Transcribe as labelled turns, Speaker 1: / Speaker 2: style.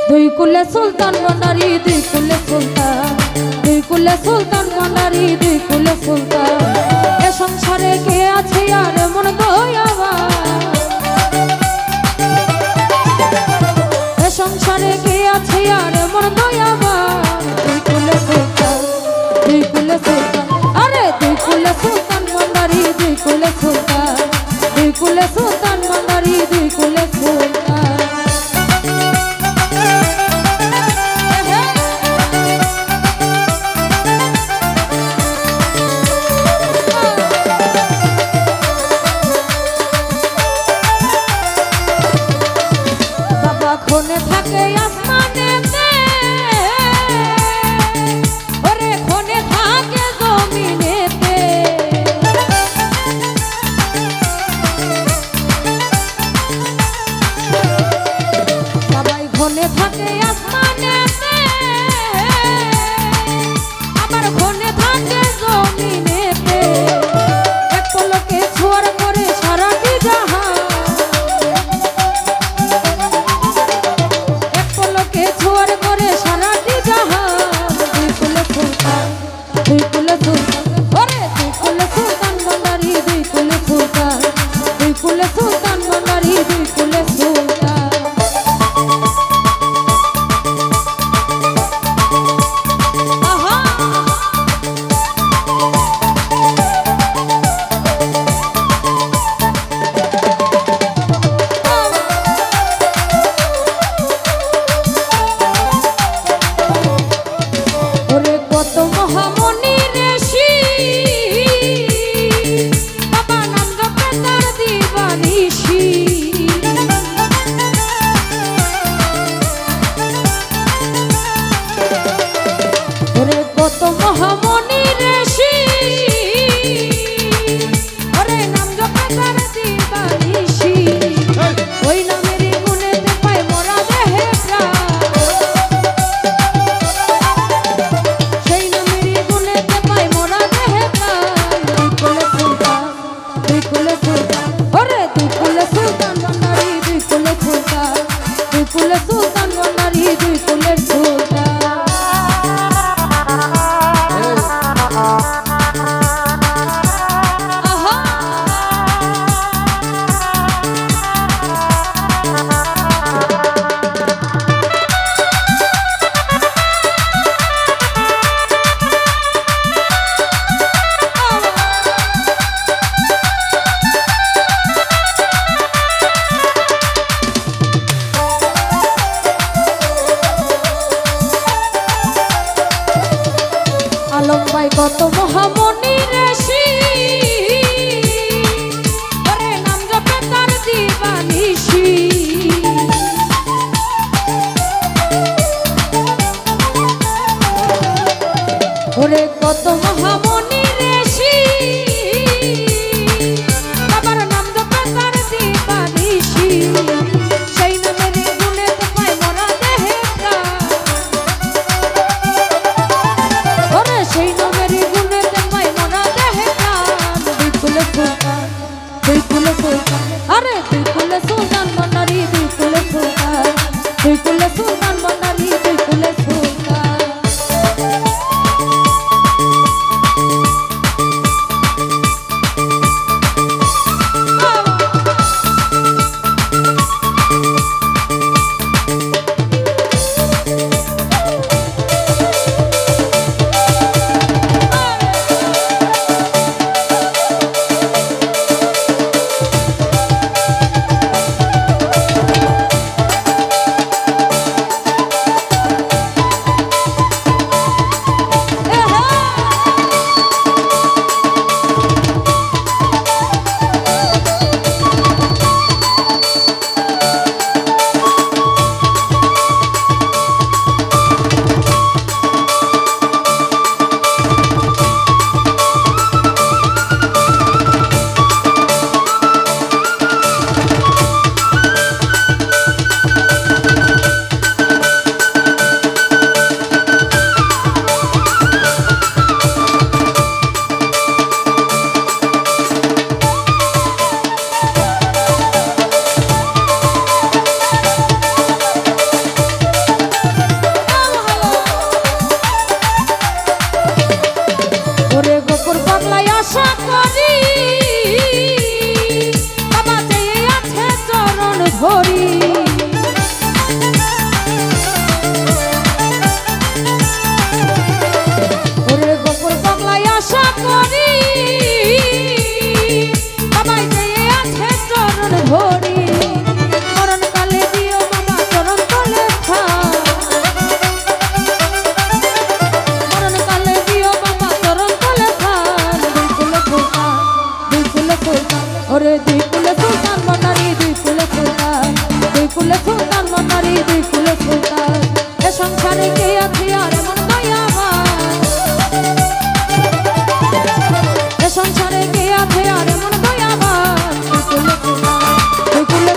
Speaker 1: দুই কুলে সুলতান ভান্ডারি দুই কুলে সুলতান, দুই কুলে সুলতান ভান্ডারি দুই কুলে সুলতান। এ সংসারে কে আছে আর মন দয়াবান, এ সংসারে কে আছে আর মন দয়াবান। দুই কুলে সুলতান, দুই কুলে সুলতান, আরে দুই কুলে সুলতান ভান্ডারি দুই কুলে সুলতান, দুই কুলে সুলতান ভান্ডারি দুই কুলে সুলতান। খনে থাকে আসমানেতে, ওরে খনে থাকে জমিনেতে, সবাই খনে থাকে আসমানেতে, আমার খনে থাকে জমিনেতে। এক পলকে ছোঁয়ার করে সারাটি জাহান, ছোয়ার করে সারাটি জাহান। দুই কুলে সুলতান, দুই কুলে সুলতান, ওরে দুই কুলে সুলতান ভান্ডারি দুই কুলে সুলতান, দুই কুলে সুলতান ভান্ডারি দুই কুলে সুলতান। ধরি ওরে গোপন বাংলায় আশা করি বাবাই যে আছে চরণ ধরি মরণ কালে দিও বাবা চরণ তলে মরণ কালে দিও বাবা চরণ তলে দুই কুলে সুলতান ওরে দুই কুলে সুলতান মন্দারি দুই কুলে সুলতান মন্দারি দুই কুলে সুলতান এ সংসারে কে আছে আর মন দয়াবান এ সংসারে কে আছে আর মন দয়াবান দুই কুলে